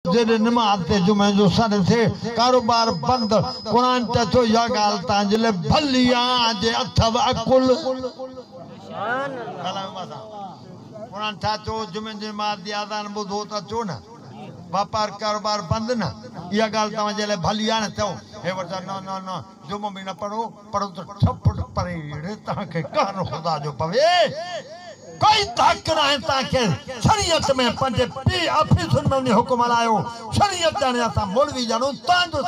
जेरे नमाज ते जुमे जो सर से कारोबार बंद कुरान ते तो या गाल तांजले भलिया जे अथव अकुल कुरान था तो जुमे नमाज दी आजान बुधो ता चो ना व्यापार कारोबार बंद ना या गाल तांजले भलिया न तो हे वरता न जुमो भी न पढ़ो तो छप्पड़ परे ताके कहर खुदा जो पवे कोई ताकना है ताकि शरीयत में पंजे पी ऑफिस में हुक्म हलायो शरीयत जाने ता मौलवी जानो तांजो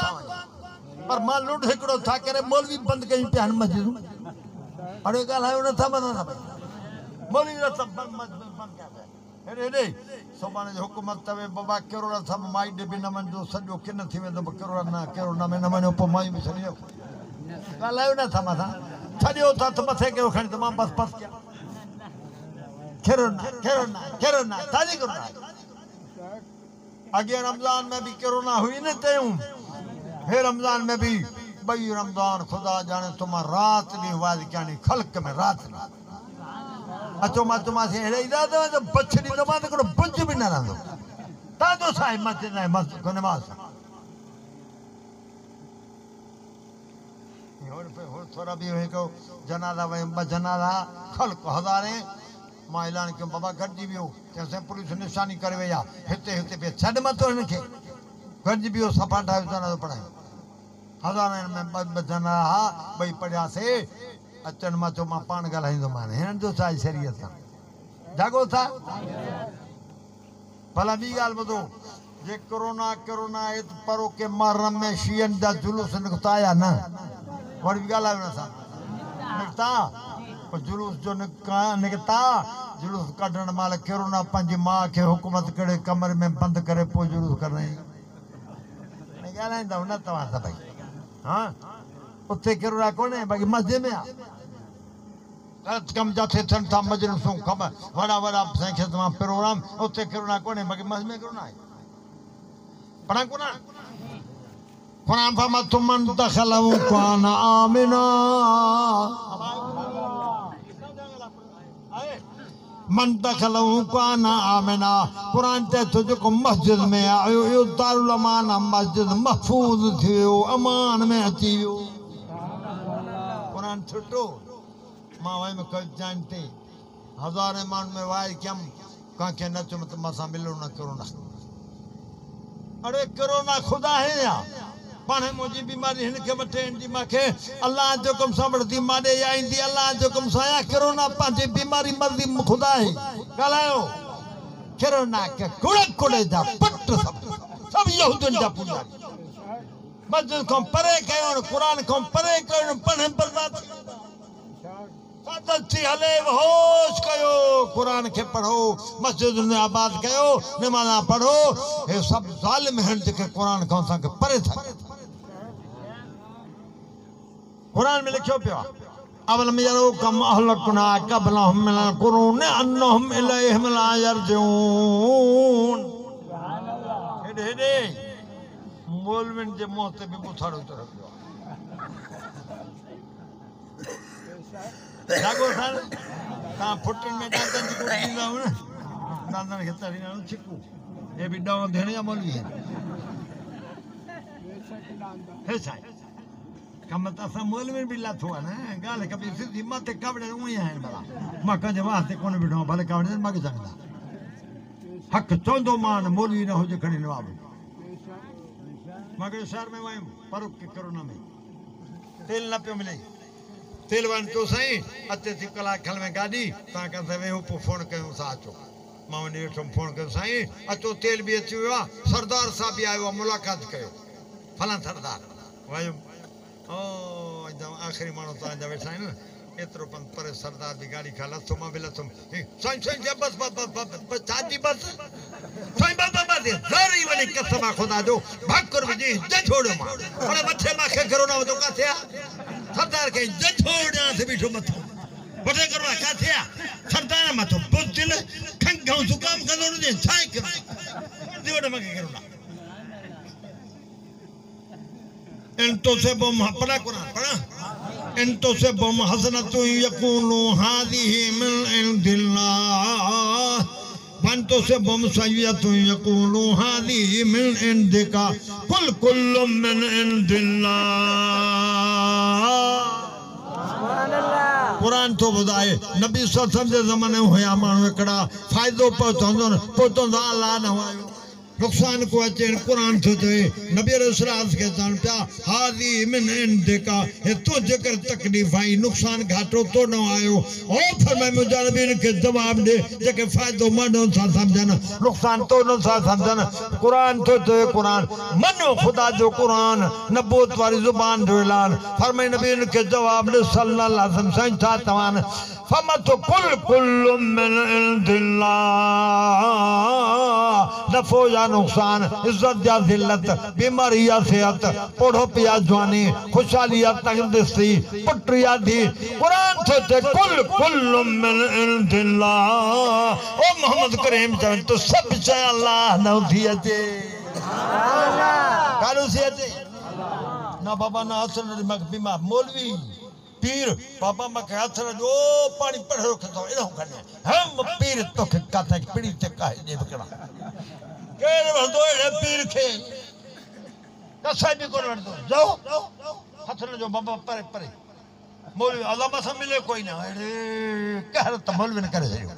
पर मान लूट हिकड़ो था करे मौलवी बंद कई पे मस्जिद अरे गाल है न था बना मौलवी न सब बंद क्या है रे सुभाणे जो हुकूमत तवे बाबा करोड़ा सब माई दे बिना मन जो सजो किन थी वे करोड़ा ना में न मनो प माई में सरियो गाल है न था मथा छडियो था तो मथे के खणी तमाम बस क्या कोरोना ताजी कोरोना आगे रमजान में भी कोरोना हुई न तयूं हे रमजान में भी बई रमजान खुदा जाने तुम रात भी वाज क्या नहीं खल्क में रात अचो मा तुम से हेड़े इरादे जो बछड़ी नमाज को बुझ भी न रहंदो ताजो साई मस्जिद न मस्जिद को नमाज और थोड़ा भी है को जनाजा वे जनाजा खल्क हजारे मां ऐलान कयो बाबा गॾिजी वियो चयोसीं पुलिस निशानी करे वई आहे हिते हिते पे छॾ मथो हिनखे गॾिजी वियो सफ़ा ठाहियो जनाज़ो पढ़ायो हज़ारनि में ॿ जना हा ॿई पढ़ियासीं अचनि मां चयो मां पाण ॻाल्हाईंदोमांनि हिननि जो छा शरीयत सां जाॻो था भला ॿी ॻाल्हि ॿुधो जे कोरोना परो के मुहर्रम में शीयनि जा जुलूस निकिता या न वरी बि ॻाल्हायो न असां निकिता जुलूस जो निकता जुलूस कढण माल कोरोना पंहिंजी मां खे हुकूमत करे कमरे में बंद करे पोइ जुलूस करणु ॻाल्हाईंदव न तव्हां सभई हाँ उते कोरोना कोन्हे बाक़ी मस्जिद में आहे गलत कम जाते थियनि था मजलिसूं ख़बर वॾा साईं खे तव्हां प्रोग्राम उते कोरोना कोन्हे बाक़ी मस्जिद में कोरोना आहे पढ़ा कोन्हा क़ुरान फरमातो तुमन दखलहु कान आमिना मन दखलहु कान आमिना कुरान ते तुझको मस्जिद में आयो यो दारुल अमान मस्जिद महफूज थियो अमान में अची वियो कुरान छुटो मां वई में कोई जानते हजारे मान में वाय कम काके न चुम त मसा मिलो न कोरोना अरे कोरोना खुदा है या पाने मुझी बीमारी हिनके वठे इंदी माखे अल्लाह जो हुकुम सां बढ़ती माडे या इंदी अल्लाह जो हुकुम सां या कोरोना पांजे बीमारी मर्दी खुदा है गालायो कोरोना के कुड़े जा पट सब यहूदन जा पुजारी मस्जिद को परे कयो कुरान को परे कयो पढ़े बर्बाद सदती हले होश कयो कुरान के पढ़ो मस्जिद ने आबाद कयो नमाज़ पढ़ो ये सब जालिम हैं जेके कुरान को सा के परे था कुरान में लिखो पिया अवलम यरो कम अहलकना कबलहुम मिनल कुरून अन्नहुम इलैहिम ला यरजून हेडे मौलविन जे मुंह ते भी बुथाड़ो तरफ जागो सर ता फुटन में दादन जी को दींदा हो ना दादन के तरी ना छिकू ये भी डाव देने या मौलवी है साईं कम त असां मौलवी भी लाथो आहे न ॻाल्हि कबी सिधी मथे कवड़े उही आहिनि भला मां कंहिंजे वास्ते कोन बीठो भले कवड़े मां चवंदा हक़ चवंदो मान मौलवी न हुजे खणी नवाब मां के शहर में वयुमि फरूक के कोरोना में तेल न पियो मिले तेल वन तो साईं अचे थी कलाक खल में गाॾी तव्हां कंदे वेहो पोइ फोन कयूं सा अचो मां वञी वेठुमि फोन कयो साईं अचो तेल बि अची वियो आहे सरदार साहब बि आयो आहे मुलाक़ात कयो फलां सरदार वयुमि ओ एकदम आखिरी माण्हू तव्हांजा वेठा आहिनि एतिरो पंध परे सरदार बि गाॾी खां लथो मां बि लथुमि साईं बस छाजी बस साईं बस ज़रूरी वञी कसम आहे ख़ुदा जो भाकुर विझी छोड़ियो मां पर मथे मूंखे कोरोना वधो किथे आहे सरदार खे छोड़ियां से बीठो मथो वठे कोरोना किथे आहे सरदार मथो बुज़दिल खंघ ऐं ज़ुकाम कंदो हुजे छा कयो वॾे मूंखे कोरोना इंतुसिबुहुम पढ़ा कुरान पढ़ा इंतुसिबुहुम हसनतुन यक़ूलू हाज़िही मिन इंदिल्लाह फंतो से बमसयतु यकूलु हादी मिन इंदिका कुल कुल्लु मिन इंदिल्लाह। कुरान तो ॿुधाए नबी सल्लल्लाहु जे ज़माने हुया माण्हू हिकिड़ा फ़ाइदो पहुचंदो अलाह न हुयो नुक़सान को अचे कुरान थो चए नबी रसूल के चवनि पिया हादी मिन इंदिका हे तो जेकर तकलीफ़ आई नुक़सान घाटो तो न आयो ओ फरमाए मुंहिंजा नबी खे जवाब ॾे जेके फ़ाइदो मनो सां सम्झनि नुक़सान तो न सां सम्झनि कुरान थो चए कुरान मनो ख़ुदा जो कुरान नबूत वारी ज़ुबान जो ऐलान फरमाए नबी खे जवाब ॾे सल्लल्लाहु अलैहि वसल्लम साईं छा चवानि फमत कुल कुल्लु मिन इंदिल्लाह नफ़ो या नुक़सान इज्जत या ज़िल्लत बीमारी या सेहत बुढ़ोपी या जवानी खुशहाली या तंगदस्ती पुट या धी कुरान से कुल कुल्लु मिन इंदिल्लाह ओ मोहम्मद करीम चवनि तो सब शइ अल्लाह न थी अचे काॾो थी अचे ना बाबा ना हसन बीमार मौलवी पीर बाबा मूंखे हथ जो पानी पढ़े रखंदो एॾो कॾहिं हम पीर तोखे काथे पीड़ी ते काहे ॾे विकिणा केरु वठंदो अहिड़े पीर खे कसाई बि कोन वठंदो जाओ हथ जो बाबा परे परे मौलवी अलामा सां मिले कोई न अहिड़े कहर त मौलवी ने करे छॾियो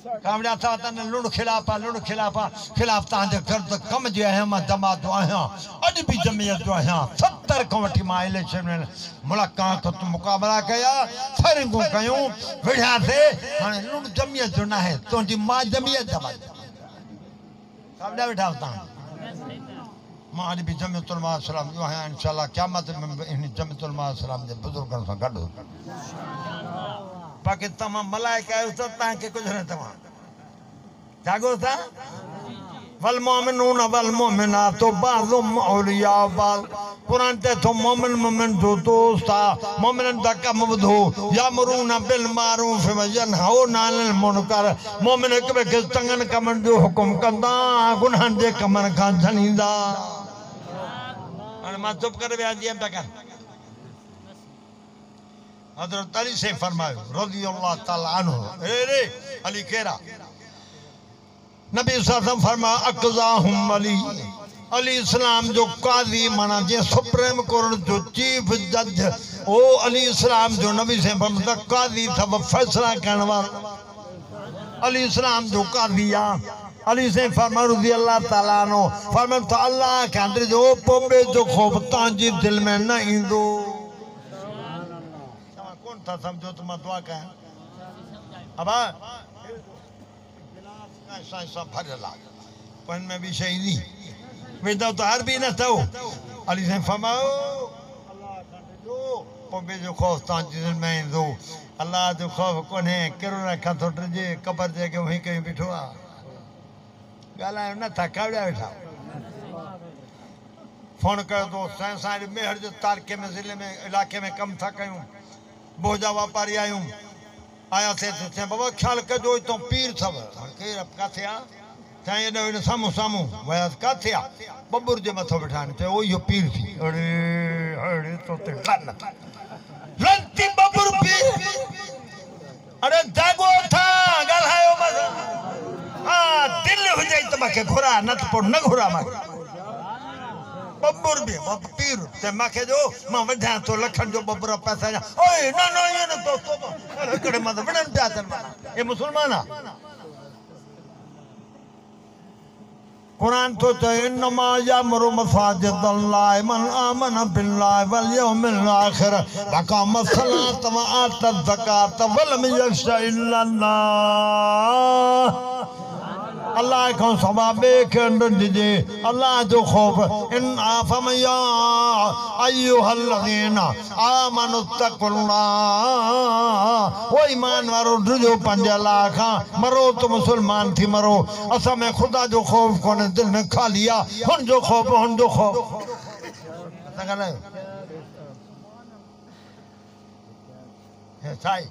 कावड़िया था तने लुण खिलाफा खिलाफ तव्हांजे घर त कम जे आहियां मां जमात जो आहियां अॼु बि जमीयत जो आहियां 70 खां वठी मां इलेक्शन में मुलाक़ात मुक़ाबला कया फरिंगूं कयूं विढ़ियासीं हाणे लुण जमीयत जो न आहे तुंहिंजी मां जमीयत जमात कावड़िया वेठा तव्हां मां अॼु बि जमीयतुल उलमा इस्लाम जो आहियां इंशाअल्लाह क़यामत में इन जमीयतुल उलमा इस्लाम जे बुज़ुर्गनि सां गॾु बाक़ी तमाम मलाइका आहियो त तव्हांखे कुझु न तव्हां जागो था वल मोमिनून वल मोमिनातु बाज़ुहुम औलिया बाज़ कुरान ते तो मोमिन मोमिन जो दोस्त आहे मोमिननि जा कम ॿुधो यामुरून बिल मारूफ व यनहौना अनिल मुनकर मोमिन हिक ॿिए खे चङनि कमनि जो हुकुम कंदा गुनाहनि जे कमनि खां झलींदा हाणे मां चुप करे विया जीअं पिया कनि हज़रत अली से फरमायो रज़ी अल्लाह ताला अन्हु रे अली केरा नबी सल्लल्लाहु फरमाया अक़ज़ाहुम अली इस्लाम जो काज़ी माना जे सुप्रीम कोर्ट जो चीफ जज ओ अली इस्लाम जो नबी से फरमाया काज़ी सब फैसला करण वारो अली इस्लाम जो काज़ी आ अली से फरमाया रज़ी अल्लाह ताला अन्हु फरमाया त अल्लाह के अंदर जो पोबे जो खौफ तांजी दिल में न ईंदो था समझो तो मैं दुआ कह अब ऐसा भरला पन में भी शहीदी वेदा तो हर भी न तो अली से फरमाओ अल्लाह जो पोबे जो खौफ तांजी दिल में ईंदो अल्लाह जो खौफ कोने केरो न खतो जे कब्र जे के वही कहीं बिठो आ गाला न था कावड़ा बैठा फोन कर दो साइंस मेहर जो तारके में जिले में इलाके में कम था कयूं बोझा वापारी आयूं आया थे बाबा ख्याल कजो तो पीर सब केर काथे आ चाहे एडो सामू सामू वया काथे आ बब्बुर जे मथो बिठान ते ओ यो पीर थी अरे अरे तो ते लंती बब्बुर पीर अरे जागो था गलहायो मत हां दिल हो जाई त मके घुरा न त पो न घुरा मा बब्बुर भी पीर ते माखे जो मां वढा तो लखन जो बब्बुर पैसा ओए न न ये न तो कड़े मत वणन पिया तन ए मुसलमान आ कुरान तो चए इन्नमा यामुरु मसाजिद अल्लाह मन आमन बिल्लाह वल यौमिल आखिर वक़ाम सलात व आता ज़कात वलम यख्शा इल्ला अल्लाह अल्लाह को सवाबे के दिजे अल्लाह जो खौफ इन फमया अय्युहल्लज़ीना आमनु तक़ुल्लाह ओ ईमान वारो जो पंज लाख मरो तो मुसलमान थी मरो असा में खुदा जो खौफ कोने दिल में खा लिया हुन जो खौफ है साई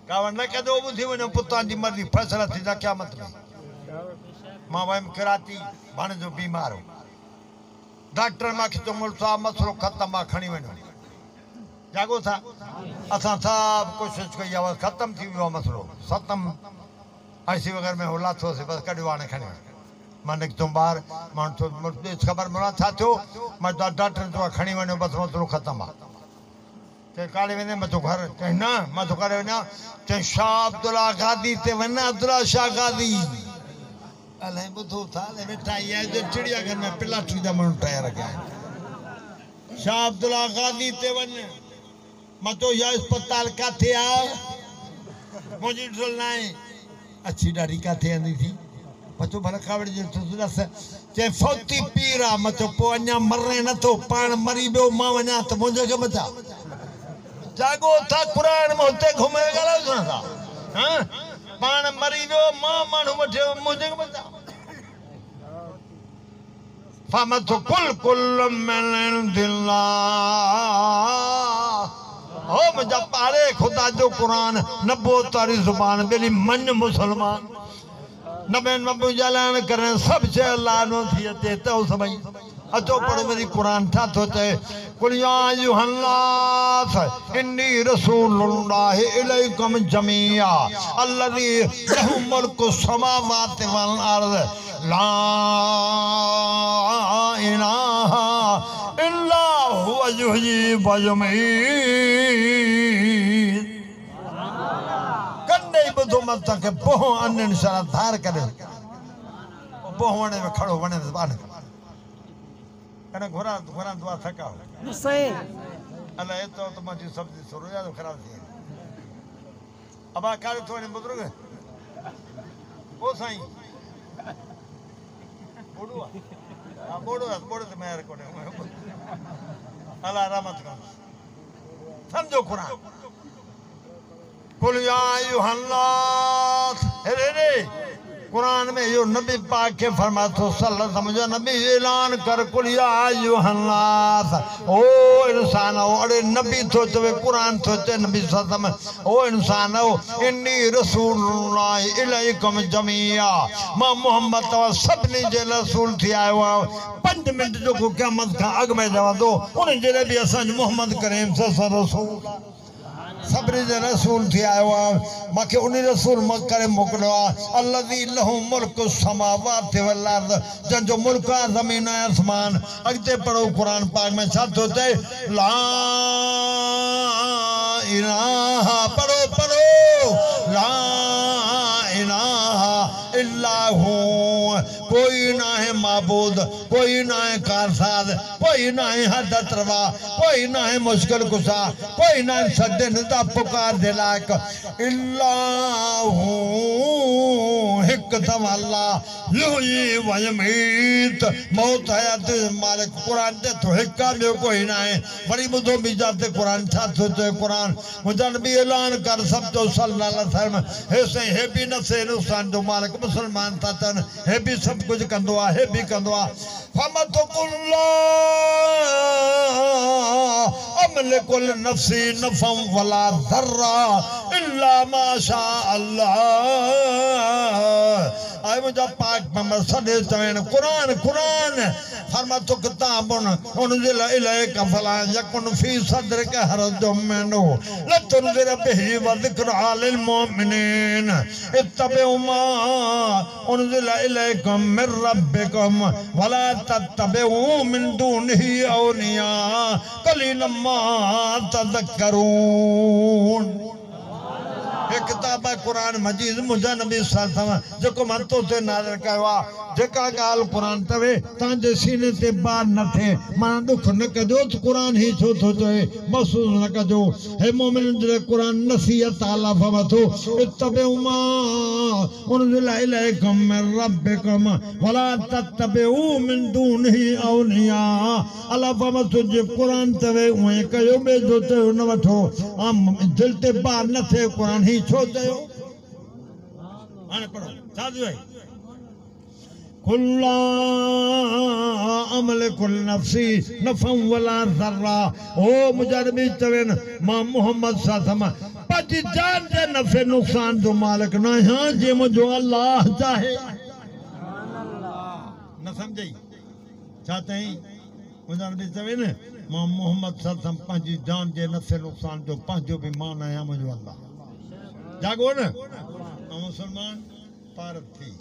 कावन न कदो बुधी वनो पुतान जी मर्जी फैसला थी क्या मतलब मां वयम कराती भाण जो बीमार हो डॉक्टर मा के चमल सा मसलो खत्म मा खणी वनो जागो था असा सब कोशिश कई खत्म थी वो मसलो सतम ऐसी वगैरह में होला थो से बस कड़वाने खने माने तुम बाहर मान तो इस खबर मिला था तो मैं डॉक्टर तो खणी वने बस मतलब खत्म आ ते काले वने मैं तो घर ते ना मैं तो करे ना ते शाह अब्दुल्ला गादी ते वना अब्दुल्ला शाह गादी अले बुधो था ले बेटा ये जो चिड़ियाघर में पिलाटरी दा मन टायर गया शाह अब्दुल्ला गादी ते वने मैं तो या अस्पताल का थे आ मुझे चलना है अच्छी डारी का थे आंदी थी बच्चों भला कावड़ जे तो दस जे फौती पीरा मतो पो अन्या मरने न तो पान मरी बयो मां वना तो मुझे के बता जागो था कुरान में होते घूमे गला था हां पान मरी बयो मां मानु वठे मुझे के बता फमत कुल मन दिल्ला ओ मुझा पारे खुदा जो कुरान नबो तारी जुबान बेली मन मुसलमान नबेन मबू जलान करें सब से अल्लाह नो थी ते तो समय अचो पढ़ो मेरी कुरान था तो ते कुल या अय्युहन्नास इन्नी रसूलुल्लाह इलैकुम जमीआ अल्लज़ी लहु मुल्कु समावाति वल अर्ज़ ला इलाहा इल्ला हुवा युहयी व युमीत कन्ने बुधो मत के बहु अन्य शरा धार करे बहु वने में खड़ो वने बान कने घोड़ा घोड़ा दुआ थका हो सही अल्लाह ये तो मजी सब्जी सुरो या तो खराब थी अब आ काले थोड़े बुजुर्ग ओ साईं बोडुआ हां बोडुआ बोडे से मेरे कोने अल्लाह रहमत कर समझो कुरान कुल या अय्युहन्नास रे कुरान में यो नबी पाक के फरमाते सल्लल्लाहु समझो नबी ऐलान कर कुल या अय्युहन्नास ओ इंसान ओ अरे नबी तो तवे कुरान तो ते नबी सल्लल्लाहु ओ इंसान ओ इन्नी रसूलुल्लाह इलैकुम जमीआ मां मोहम्मद तो सबनी जे रसूल थी आयो 5 मिनट जो को क़यामत का अग में जवा दो उन जे भी असन मोहम्मद करीम सल्लल्लाहु अलैहि वसल्लम सबरे जे रसूल थी आयो माके उन रसूल करे मोकलो अल्लज़ी लहु मुल्कु समावाति वल अर्ज़ जन जो मुल्क ज़मीन आसमान अगते पढ़ो कुरान पाक में छा तो ते ला इलाहा पढ़ो पढ़ो ला इलाहा इल्ला हु कोई ना है माबूद कोई ना है कारसाज कोई ना है हदत रवा कोई ना है मुश्किल कुशा कोई ना है सद्दे निदा पुकार दिलाक इल्लाहु हिकदम अल्लाह युही व यमीत मौत हयात मालिक कुरान दे तो हिक्का में कोई ना है बड़ी मुदो भी जाते कुरान था तो कुरान मुझे नबी ऐलान कर सब तो सल्लल्लाहु अलैहि वसल्लम ऐसे है भी न से नुकसान जो मालिक मुसलमान था तन है भी सब कुछ कंदो है भी कंदो फमतकुल्ला अमलिकुल नफ्सी नफम वला ज़र्रा इल्ला मा शा अल्लाह आए मुझा पाक में सदे चवेन कुरान कुरान फरमातो किताबुन उनजिल इलैका फला यकुन फी सदरिका हरजुम मिन्हु लतुनज़िर बिही व ज़िक्रा लिल मुमिनीन इत्तबिउ मा उनजिल इलैकुम मिर रब्बिकुम वला तत्तबिउ मिन दूनिही औलिया कलीलन मा तज़क्करून एक किताब है कुरान मजीद मुझा नबी सल्लल्लाहु जो मंतो से नाज़िल कयो जेका गाल कुरान तवे तांजे सीने ते बार न थे मां दुख न कजो तो कुरान ही छो थो चए महसूस न कजो हे मोमिन जे कुरान नसीहत आला फमतो इत्तबिउ मा उनजिल इलैकुम मिर रब्बिकुम वला तत्तबिउ मिन दूनिही औलिया अला फमतो जे कुरान तवे उए कयो बे जो ते न वठो आम दिल ते बार न थे कुरान ही छो चयो हाने पढ़ो साधु भाई कुल्ला अमल कुल नफ्सी नफम वला ज़र्रा ओ मुजरबी चवेन मां मोहम्मद सल्लल्लाहु पति जान दे नफे नुकसान जो मालिक ना हां जे मुझो अल्लाह चाहे न समझई चाहते हैं मुजरबी चवेन मां मोहम्मद सल्लल्लाहु पंजी जान जे नफे नुकसान जो पंजो भी मान है मुझो अल्लाह जागो न मुसलमान भारत थी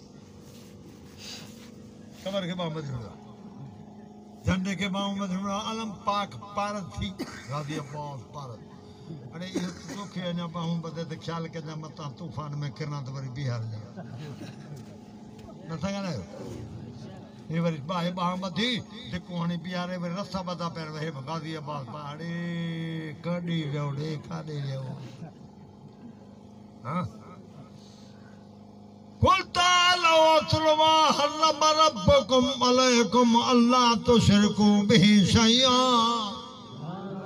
कबर के बाम मदीना झंडे के बाम मदीना अलम पाक भारत थी गाजी अब्बास भारत अरे ये तो के ना बाम बदे ते ख्याल के ना मता तूफान में किरना तो वरी बिहार जा न था ना ये वरी बाहे बाम मधी ते कोणी बिहारे वरी रस्ता बता पर वे गाजी अब्बास पहाड़ी कडी रोडे खादे जो हां कुल ताला वसलमा हर्रम रब्बकुम अलैकुम अल्लाह तुशरिकू बिही शैया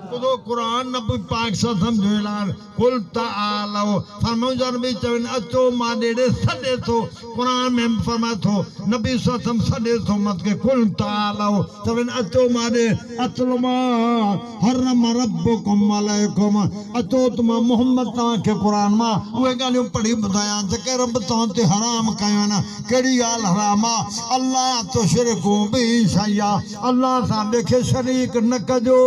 तो कुरान नबी पाक समझो लाल कुल ताला फरमाओ जर भी चवन अचो माडे सदे तो कुरान में फरमा तो नबी सम सदे तो मत के कुल ताला चवन अचो माडे अचलमा हर्रम रब्बकुम अलैकुम अचो तुम मोहम्मद ता के कुरान मा वे गालियों पढ़ी बताया के रब ता ते हराम कयो ना केड़ी गाल हराम अल्लाह तुशरिकू बिही शैया अल्लाह सा देखे शरीक न कजो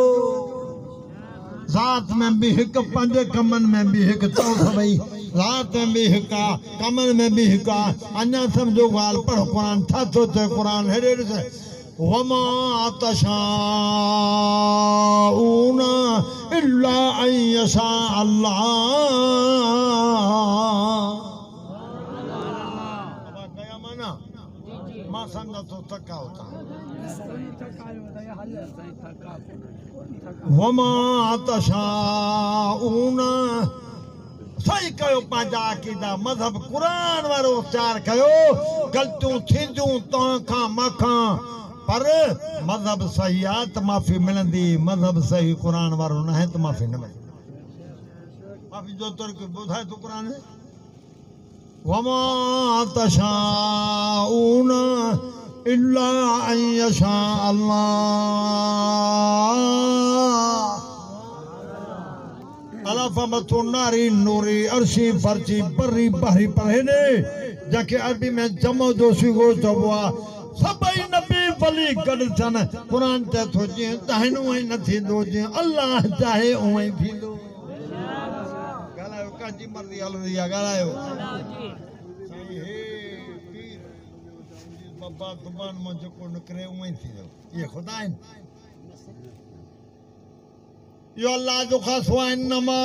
रात में भी हिक पंज कमन में भी हिक चौथ भई रात में भी हिका कमन में भी हिका अन्या समझो गाल पढ़ो कुरान था तो कुरान हेरे से वमा तशाऊना इल्ला अन यशा अल्लाह अब गया माना मां समझा तो तक्का होता वमा तशाऊना सही कयो पंहिंजा अक़ीदा मज़हब कुरान वारो उच्चार कयो ग़लतियूं थींदियूं तव्हां खां पर मज़हब सही आहे त माफ़ी मिलंदी मज़हब सही कुरान वारो न आहे त माफ़ी न मिलंदी माफ़ी जो तुर के ॿुधाए थो कुरान वमा तशाऊना इल्ला अन यशा अल्लाह अलाफमतु नारी नूरी अर्शी फर्ची बर्री बहरी परहेने जके अरबी में जमो जो सिगो चबवा सभई नबी वली गड छन कुरान ते थो जे तहनु ऐ न थींदो जे अल्लाह चाहे ओए थींदो गालायो काजी मर्जी हलंदी आ गालायो साईं हे पीर बाबा जुबान में जो को निकरे ओए थींदो ये खुदा है यो अल्लाह जो खासवा इन्नमा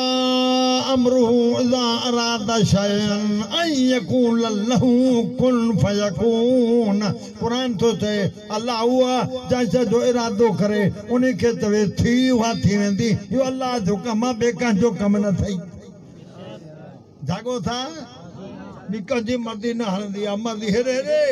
अमरुहु इज़ा अरादा शयअन अन यकून लहू कुन फयकून कुरान तो चए अल्लाह हुआ जैसे जो इरादो करे उन्हीं के तवे थी हुआ थी वेंदी यो अल्लाह जो कम बेका जो कम न थई जागो था निकल जी मर्दी न हलंदी आ मर्दी हेरे रे